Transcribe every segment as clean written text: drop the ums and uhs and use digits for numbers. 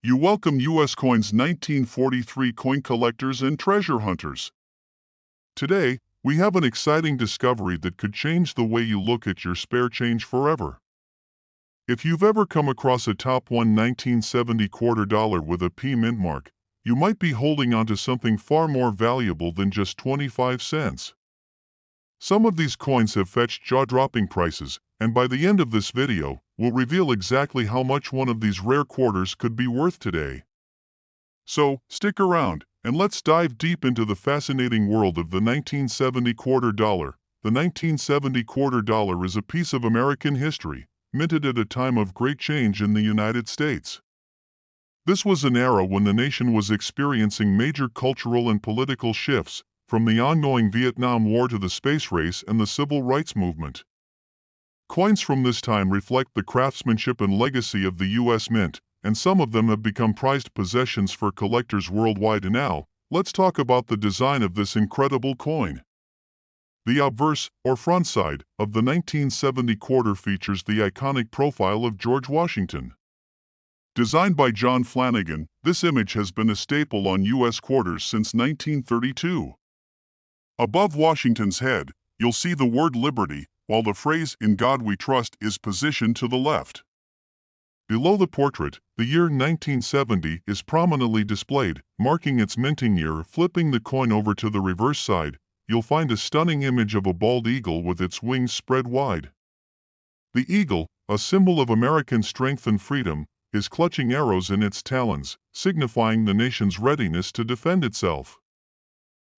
You welcome U.S. Coins 1943 coin collectors and treasure hunters. Today, we have an exciting discovery that could change the way you look at your spare change forever. If you've ever come across a top 1970 quarter dollar with a P mint mark, you might be holding onto something far more valuable than just 25 cents. Some of these coins have fetched jaw-dropping prices, and by the end of this video, we'll reveal exactly how much one of these rare quarters could be worth today. So, stick around, and let's dive deep into the fascinating world of the 1970 quarter dollar. The 1970 quarter dollar is a piece of American history, minted at a time of great change in the United States. This was an era when the nation was experiencing major cultural and political shifts, from the ongoing Vietnam War to the space race and the civil rights movement. Coins from this time reflect the craftsmanship and legacy of the U.S. Mint, and some of them have become prized possessions for collectors worldwide. And now, let's talk about the design of this incredible coin. The obverse, or front side, of the 1970 quarter features the iconic profile of George Washington. Designed by John Flanagan, this image has been a staple on U.S. quarters since 1932. Above Washington's head, you'll see the word Liberty, while the phrase "In God We Trust" is positioned to the left. Below the portrait, the year 1970 is prominently displayed, marking its minting year. Flipping the coin over to the reverse side, you'll find a stunning image of a bald eagle with its wings spread wide. The eagle, a symbol of American strength and freedom, is clutching arrows in its talons, signifying the nation's readiness to defend itself.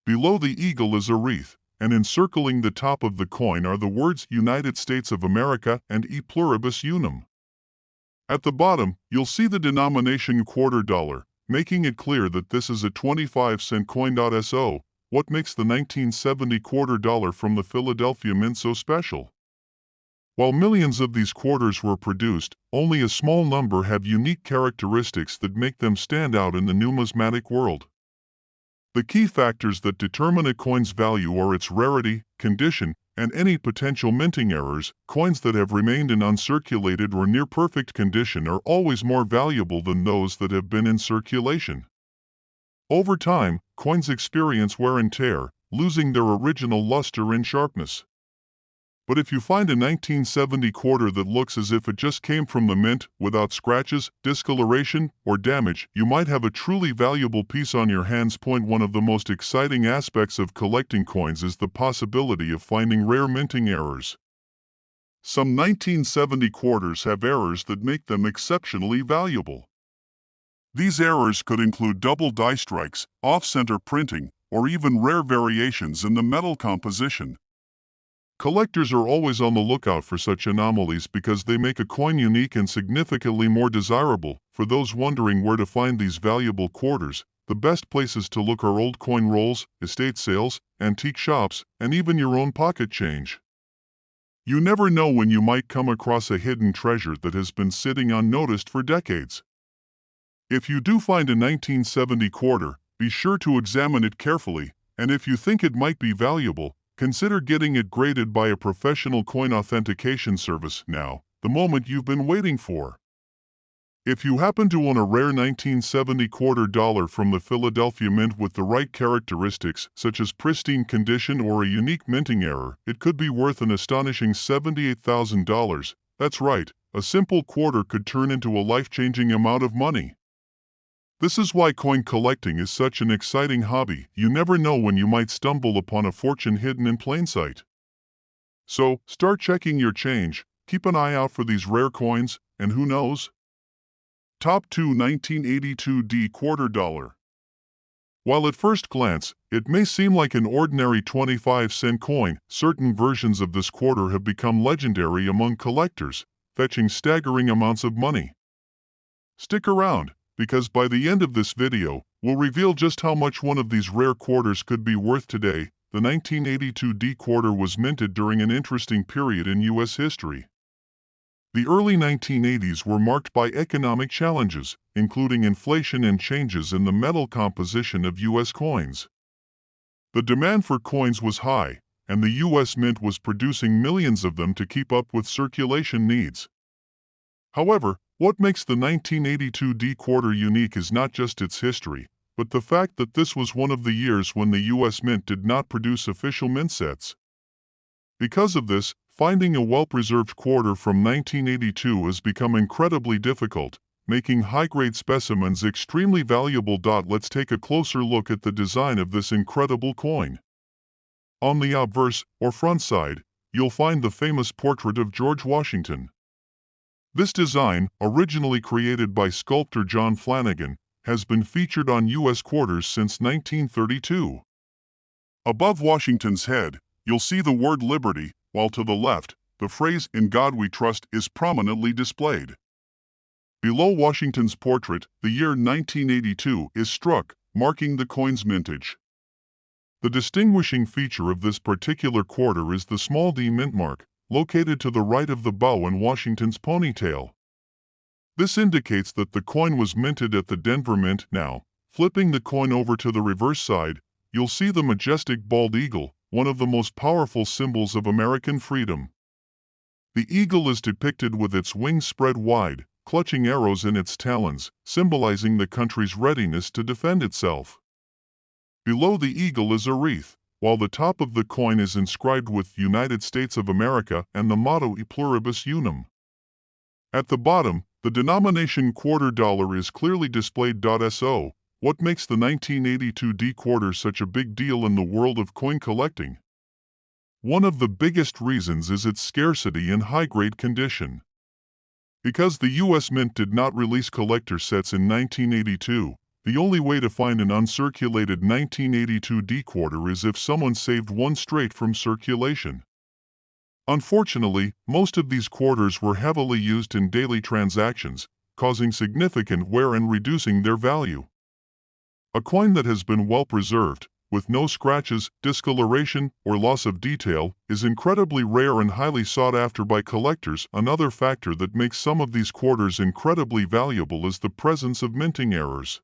Below the eagle is a wreath, and encircling the top of the coin are the words United States of America and E Pluribus Unum. At the bottom, you'll see the denomination quarter dollar, making it clear that this is a 25-cent coin. So, what makes the 1970 quarter dollar from the Philadelphia Mint so special? While millions of these quarters were produced, only a small number have unique characteristics that make them stand out in the numismatic world. The key factors that determine a coin's value are its rarity, condition, and any potential minting errors. Coins that have remained in uncirculated or near-perfect condition are always more valuable than those that have been in circulation. Over time, coins experience wear and tear, losing their original luster and sharpness. But if you find a 1970 quarter that looks as if it just came from the mint, without scratches, discoloration, or damage, you might have a truly valuable piece on your hands. One of the most exciting aspects of collecting coins is the possibility of finding rare minting errors. Some 1970 quarters have errors that make them exceptionally valuable. These errors could include double die strikes, off-center printing, or even rare variations in the metal composition. Collectors are always on the lookout for such anomalies because they make a coin unique and significantly more desirable. For those wondering where to find these valuable quarters, the best places to look are old coin rolls, estate sales, antique shops, and even your own pocket change. You never know when you might come across a hidden treasure that has been sitting unnoticed for decades. If you do find a 1970 quarter, be sure to examine it carefully, and if you think it might be valuable, consider getting it graded by a professional coin authentication service. Now, the moment you've been waiting for. If you happen to own a rare 1970 quarter dollar from the Philadelphia Mint with the right characteristics, such as pristine condition or a unique minting error, it could be worth an astonishing $78,000. That's right, a simple quarter could turn into a life-changing amount of money. This is why coin collecting is such an exciting hobby. You never know when you might stumble upon a fortune hidden in plain sight. So, start checking your change, keep an eye out for these rare coins, and who knows? Top 2 1982 D quarter dollar. While at first glance, it may seem like an ordinary 25-cent coin, certain versions of this quarter have become legendary among collectors, fetching staggering amounts of money. Stick around, because by the end of this video, we'll reveal just how much one of these rare quarters could be worth today. The 1982 D quarter was minted during an interesting period in U.S. history. The early 1980s were marked by economic challenges, including inflation and changes in the metal composition of U.S. coins. The demand for coins was high, and the U.S. Mint was producing millions of them to keep up with circulation needs. However, What makes the 1982 D quarter unique is not just its history, but the fact that this was one of the years when the U.S. Mint did not produce official mint sets. Because of this, finding a well-preserved quarter from 1982 has become incredibly difficult, making high-grade specimens extremely valuable. Let's take a closer look at the design of this incredible coin. On the obverse, or front side, you'll find the famous portrait of George Washington. This design, originally created by sculptor John Flanagan, has been featured on U.S. quarters since 1932. Above Washington's head, you'll see the word Liberty, while to the left, the phrase "In God We Trust" is prominently displayed. Below Washington's portrait, the year 1982 is struck, marking the coin's mintage. The distinguishing feature of this particular quarter is the small D mint mark, located to the right of the bow in Washington's ponytail. This indicates that the coin was minted at the Denver Mint. Now, flipping the coin over to the reverse side, you'll see the majestic bald eagle, one of the most powerful symbols of American freedom. The eagle is depicted with its wings spread wide, clutching arrows in its talons, symbolizing the country's readiness to defend itself. Below the eagle is a wreath, while the top of the coin is inscribed with United States of America and the motto E Pluribus Unum. At the bottom, the denomination quarter dollar is clearly displayed. So, what makes the 1982 D quarter such a big deal in the world of coin collecting? One of the biggest reasons is its scarcity and high-grade condition. Because the U.S. Mint did not release collector sets in 1982, the only way to find an uncirculated 1982 D quarter is if someone saved one straight from circulation. Unfortunately, most of these quarters were heavily used in daily transactions, causing significant wear and reducing their value. A coin that has been well preserved, with no scratches, discoloration, or loss of detail, is incredibly rare and highly sought after by collectors. Another factor that makes some of these quarters incredibly valuable is the presence of minting errors.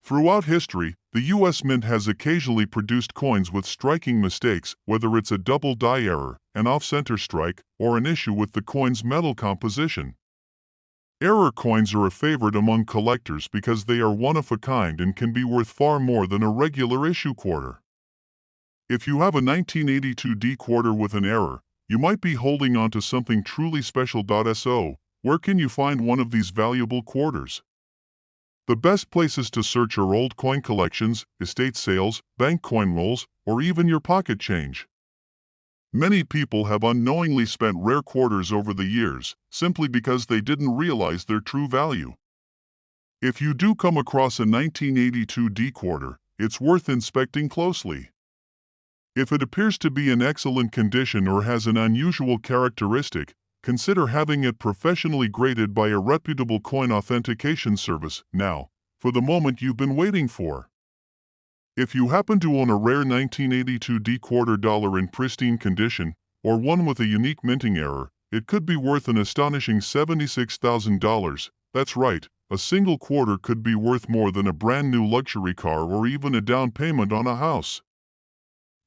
Throughout history, the U.S. Mint has occasionally produced coins with striking mistakes, whether it's a double die error, an off-center strike, or an issue with the coin's metal composition. Error coins are a favorite among collectors because they are one of a kind and can be worth far more than a regular issue quarter. If you have a 1982 D quarter with an error, you might be holding on to something truly special. So, where can you find one of these valuable quarters? The best places to search are old coin collections, estate sales, bank coin rolls, or even your pocket change. Many people have unknowingly spent rare quarters over the years, simply because they didn't realize their true value. If you do come across a 1982 D quarter, it's worth inspecting closely. If it appears to be in excellent condition or has an unusual characteristic, consider having it professionally graded by a reputable coin authentication service. Now, for the moment you've been waiting for. If you happen to own a rare 1982 D quarter dollar in pristine condition, or one with a unique minting error, it could be worth an astonishing $76,000. That's right, a single quarter could be worth more than a brand new luxury car or even a down payment on a house.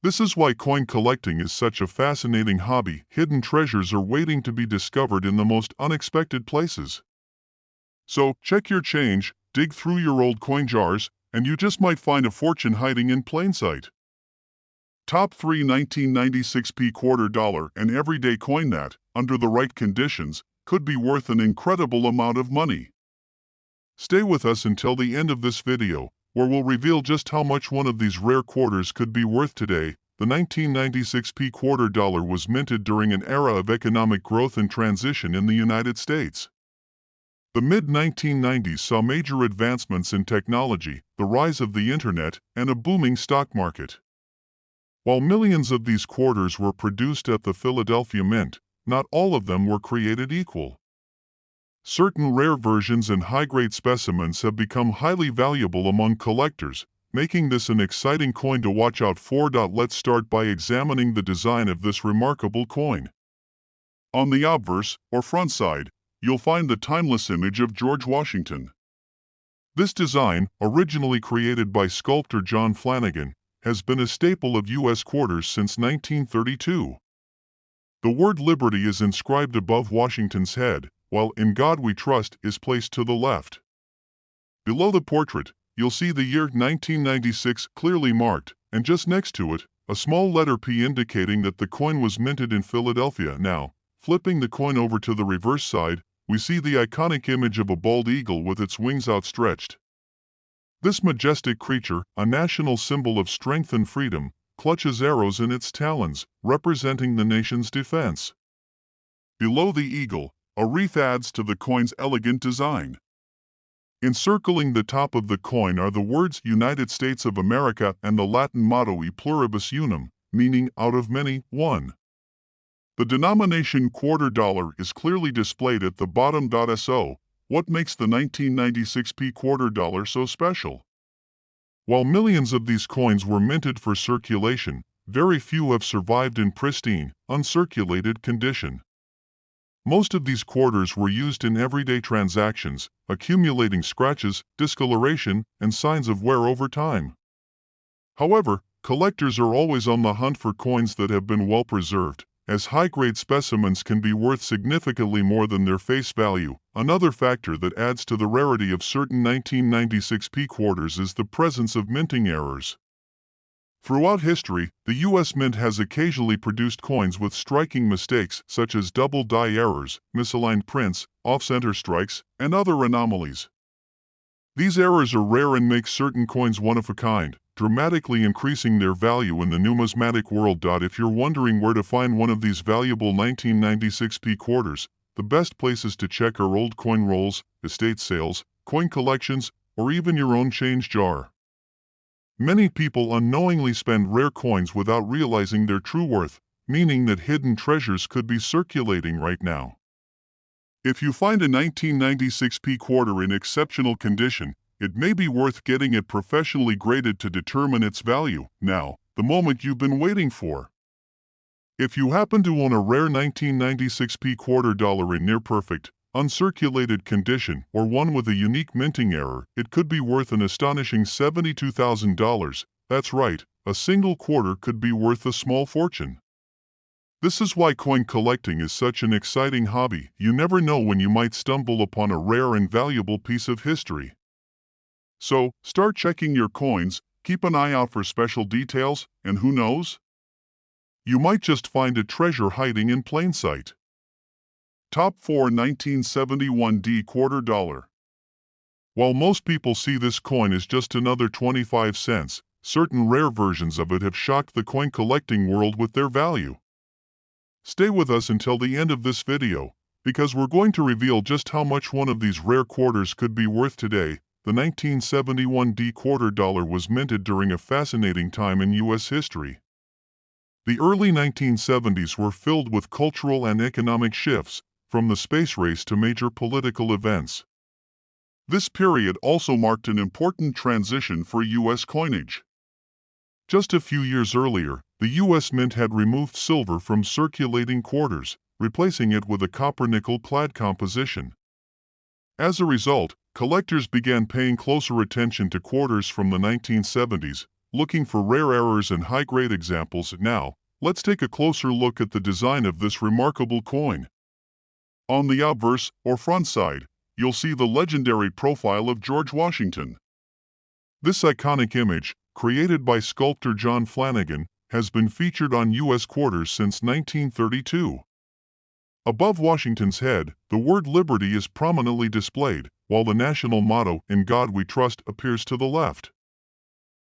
This is why coin collecting is such a fascinating hobby. Hidden treasures are waiting to be discovered in the most unexpected places. So, check your change, dig through your old coin jars, and you just might find a fortune hiding in plain sight. Top 3 1996 P quarter dollar and everyday coin that, under the right conditions, could be worth an incredible amount of money. Stay with us until the end of this video, where we'll reveal just how much one of these rare quarters could be worth today. The 1996 P quarter dollar was minted during an era of economic growth and transition in the United States. The mid-1990s saw major advancements in technology, the rise of the internet, and a booming stock market. While millions of these quarters were produced at the Philadelphia Mint, not all of them were created equal. Certain rare versions and high-grade specimens have become highly valuable among collectors, making this an exciting coin to watch out for. Let's start by examining the design of this remarkable coin. On the obverse, or front side, you'll find the timeless image of George Washington. This design, originally created by sculptor John Flanagan, has been a staple of U.S. quarters since 1932. The word Liberty is inscribed above Washington's head, while In God We Trust is placed to the left. Below the portrait, you'll see the year 1996 clearly marked, and just next to it, a small letter P indicating that the coin was minted in Philadelphia. Now, flipping the coin over to the reverse side, we see the iconic image of a bald eagle with its wings outstretched. This majestic creature, a national symbol of strength and freedom, clutches arrows in its talons, representing the nation's defense. Below the eagle, a wreath adds to the coin's elegant design. Encircling the top of the coin are the words United States of America and the Latin motto E pluribus unum, meaning out of many, one. The denomination $quarter is clearly displayed at the bottom. So, what makes the 1996 P quarter dollar so special? While millions of these coins were minted for circulation, very few have survived in pristine, uncirculated condition. Most of these quarters were used in everyday transactions, accumulating scratches, discoloration, and signs of wear over time. However, collectors are always on the hunt for coins that have been well preserved, as high-grade specimens can be worth significantly more than their face value. Another factor that adds to the rarity of certain 1996 P quarters is the presence of minting errors. Throughout history, the U.S. Mint has occasionally produced coins with striking mistakes such as double die errors, misaligned prints, off-center strikes, and other anomalies. These errors are rare and make certain coins one-of-a-kind, dramatically increasing their value in the numismatic world. If you're wondering where to find one of these valuable 1996 P quarters, the best places to check are old coin rolls, estate sales, coin collections, or even your own change jar. Many people unknowingly spend rare coins without realizing their true worth, meaning that hidden treasures could be circulating right now. If you find a 1996 P quarter in exceptional condition, it may be worth getting it professionally graded to determine its value. Now, the moment you've been waiting for. If you happen to own a rare 1996 P quarter dollar in near-perfect, uncirculated condition, or one with a unique minting error, it could be worth an astonishing $72,000. That's right, a single quarter could be worth a small fortune. This is why coin collecting is such an exciting hobby. You never know when you might stumble upon a rare and valuable piece of history. So, start checking your coins, keep an eye out for special details, and who knows? You might just find a treasure hiding in plain sight. Top 4 1971 D quarter dollar. While most people see this coin as just another 25 cents, certain rare versions of it have shocked the coin collecting world with their value. Stay with us until the end of this video, because we're going to reveal just how much one of these rare quarters could be worth today. The 1971 D quarter dollar was minted during a fascinating time in U.S. history. The early 1970s were filled with cultural and economic shifts, from the space race to major political events. This period also marked an important transition for U.S. coinage. Just a few years earlier, the U.S. Mint had removed silver from circulating quarters, replacing it with a copper-nickel clad composition. As a result, collectors began paying closer attention to quarters from the 1970s, looking for rare errors and high-grade examples. Now, let's take a closer look at the design of this remarkable coin. On the obverse, or front side, you'll see the legendary profile of George Washington. This iconic image, created by sculptor John Flanagan, has been featured on U.S. quarters since 1932. Above Washington's head, the word Liberty is prominently displayed, while the national motto, In God We Trust, appears to the left.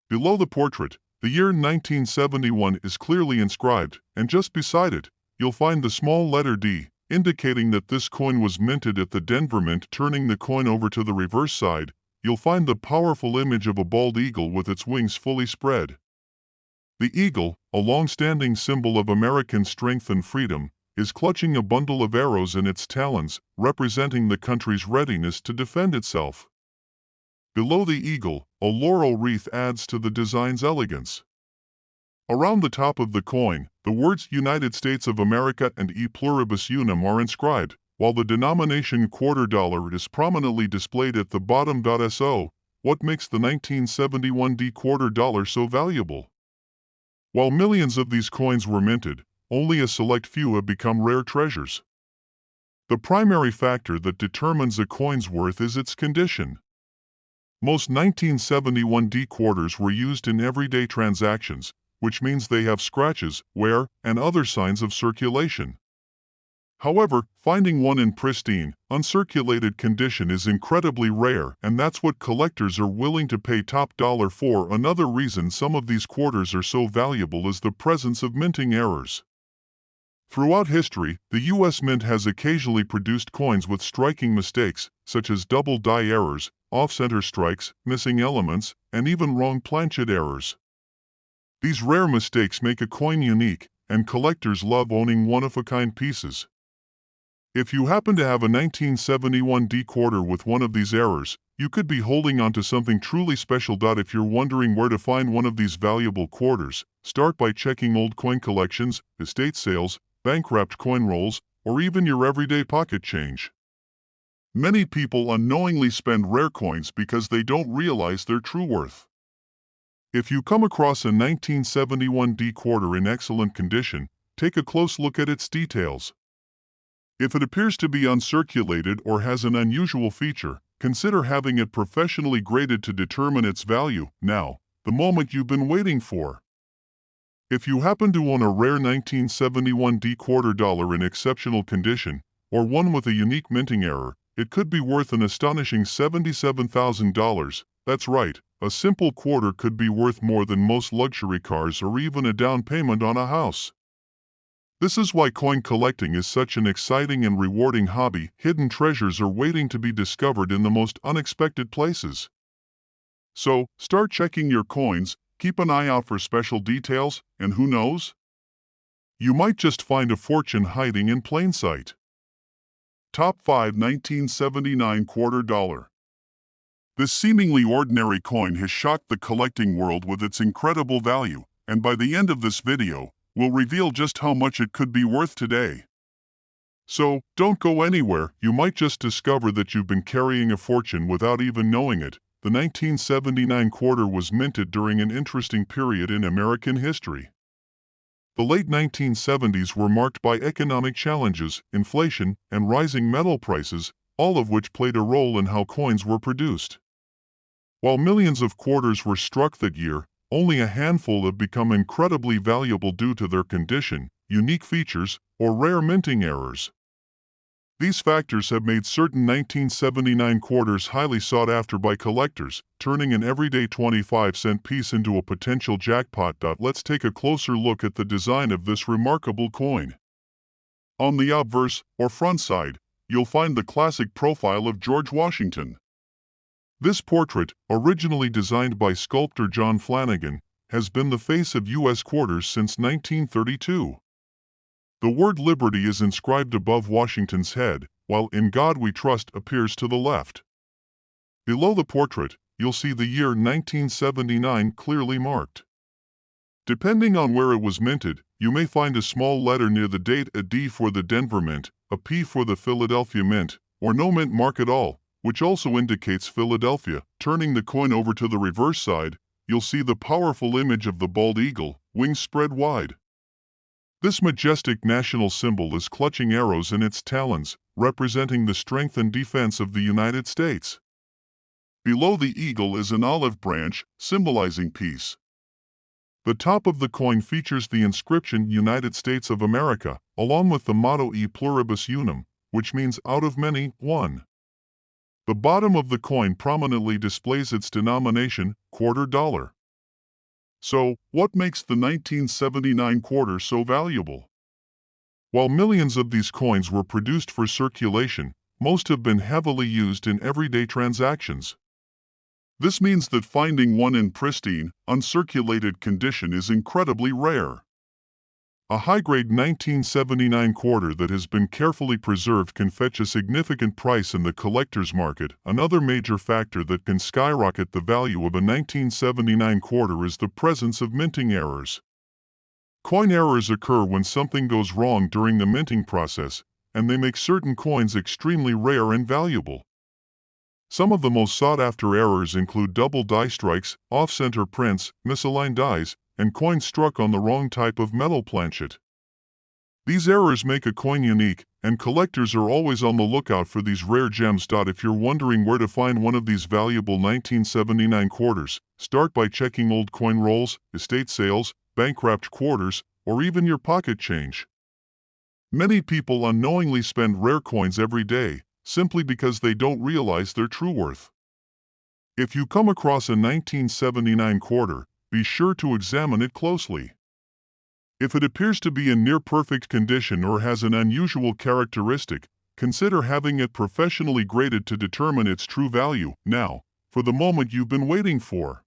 Below the portrait, the year 1971 is clearly inscribed, and just beside it, you'll find the small letter D, indicating that this coin was minted at the Denver Mint. Turning the coin over to the reverse side, you'll find the powerful image of a bald eagle with its wings fully spread. The eagle, a long-standing symbol of American strength and freedom, is clutching a bundle of arrows in its talons, representing the country's readiness to defend itself. Below the eagle, a laurel wreath adds to the design's elegance. Around the top of the coin, the words United States of America and E pluribus unum are inscribed, while the denomination quarter dollar is prominently displayed at the bottom. So, what makes the 1971 D quarter dollar so valuable? While millions of these coins were minted, only a select few have become rare treasures. The primary factor that determines a coin's worth is its condition. Most 1971 D quarters were used in everyday transactions, which means they have scratches, wear, and other signs of circulation. However, finding one in pristine, uncirculated condition is incredibly rare, and that's what collectors are willing to pay top dollar for. Another reason some of these quarters are so valuable is the presence of minting errors. Throughout history, the U.S. Mint has occasionally produced coins with striking mistakes, such as double die errors, off-center strikes, missing elements, and even wrong planchet errors. These rare mistakes make a coin unique, and collectors love owning one-of-a-kind pieces. If you happen to have a 1971 D quarter with one of these errors, you could be holding on to something truly special. If you're wondering where to find one of these valuable quarters, start by checking old coin collections, estate sales, bank-wrapped coin rolls, or even your everyday pocket change. Many people unknowingly spend rare coins because they don't realize their true worth. If you come across a 1971 D quarter in excellent condition, take a close look at its details. If it appears to be uncirculated or has an unusual feature, consider having it professionally graded to determine its value. Now, the moment you've been waiting for. If you happen to own a rare 1971 D quarter dollar in exceptional condition, or one with a unique minting error, it could be worth an astonishing $77,000. That's right, a simple quarter could be worth more than most luxury cars or even a down payment on a house. This is why coin collecting is such an exciting and rewarding hobby. Hidden treasures are waiting to be discovered in the most unexpected places. So, start checking your coins, keep an eye out for special details, and who knows? You might just find a fortune hiding in plain sight. Top 5 1979 Quarter Dollar. This seemingly ordinary coin has shocked the collecting world with its incredible value, and by the end of this video, we'll reveal just how much it could be worth today. So, don't go anywhere. You might just discover that you've been carrying a fortune without even knowing it. The 1979 quarter was minted during an interesting period in American history. The late 1970s were marked by economic challenges, inflation, and rising metal prices, all of which played a role in how coins were produced. While millions of quarters were struck that year, only a handful have become incredibly valuable due to their condition, unique features, or rare minting errors. These factors have made certain 1979 quarters highly sought after by collectors, turning an everyday 25-cent piece into a potential jackpot. Let's take a closer look at the design of this remarkable coin. On the obverse, or front side, you'll find the classic profile of George Washington. This portrait, originally designed by sculptor John Flanagan, has been the face of U.S. quarters since 1932. The word Liberty is inscribed above Washington's head, while In God We Trust appears to the left. Below the portrait, you'll see the year 1979 clearly marked. Depending on where it was minted, you may find a small letter near the date, a D for the Denver Mint, a P for the Philadelphia Mint, or no mint mark at all, which also indicates Philadelphia. Turning the coin over to the reverse side, you'll see the powerful image of the bald eagle, wings spread wide. This majestic national symbol is clutching arrows in its talons, representing the strength and defense of the United States. Below the eagle is an olive branch, symbolizing peace. The top of the coin features the inscription United States of America, along with the motto E pluribus unum, which means out of many, one. The bottom of the coin prominently displays its denomination, quarter dollar. So, what makes the 1979 quarter so valuable? While millions of these coins were produced for circulation, most have been heavily used in everyday transactions. This means that finding one in pristine, uncirculated condition is incredibly rare. A high-grade 1979 quarter that has been carefully preserved can fetch a significant price in the collector's market. Another major factor that can skyrocket the value of a 1979 quarter is the presence of minting errors. Coin errors occur when something goes wrong during the minting process, and they make certain coins extremely rare and valuable. Some of the most sought-after errors include double die strikes, off-center prints, misaligned dies, and coins struck on the wrong type of metal planchet. These errors make a coin unique, and collectors are always on the lookout for these rare gems. If you're wondering where to find one of these valuable 1979 quarters, start by checking old coin rolls, estate sales, bank-wrapped quarters, or even your pocket change. Many people unknowingly spend rare coins every day, simply because they don't realize their true worth. If you come across a 1979 quarter, be sure to examine it closely. If it appears to be in near-perfect condition or has an unusual characteristic, consider having it professionally graded to determine its true value. Now, for the moment you've been waiting for.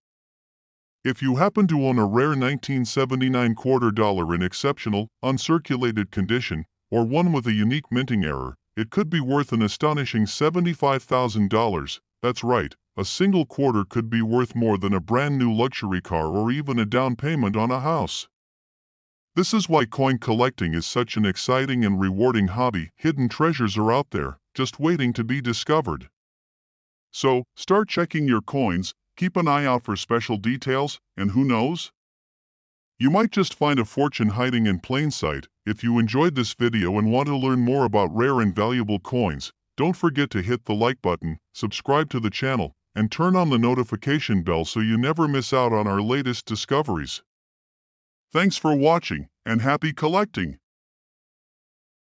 If you happen to own a rare 1979 quarter dollar in exceptional, uncirculated condition, or one with a unique minting error, it could be worth an astonishing $75,000. That's right, a single quarter could be worth more than a brand new luxury car or even a down payment on a house. This is why coin collecting is such an exciting and rewarding hobby. Hidden treasures are out there, just waiting to be discovered. So, start checking your coins, keep an eye out for special details, and who knows? You might just find a fortune hiding in plain sight. If you enjoyed this video and want to learn more about rare and valuable coins, don't forget to hit the like button, subscribe to the channel, and turn on the notification bell so you never miss out on our latest discoveries. Thanks for watching, and happy collecting!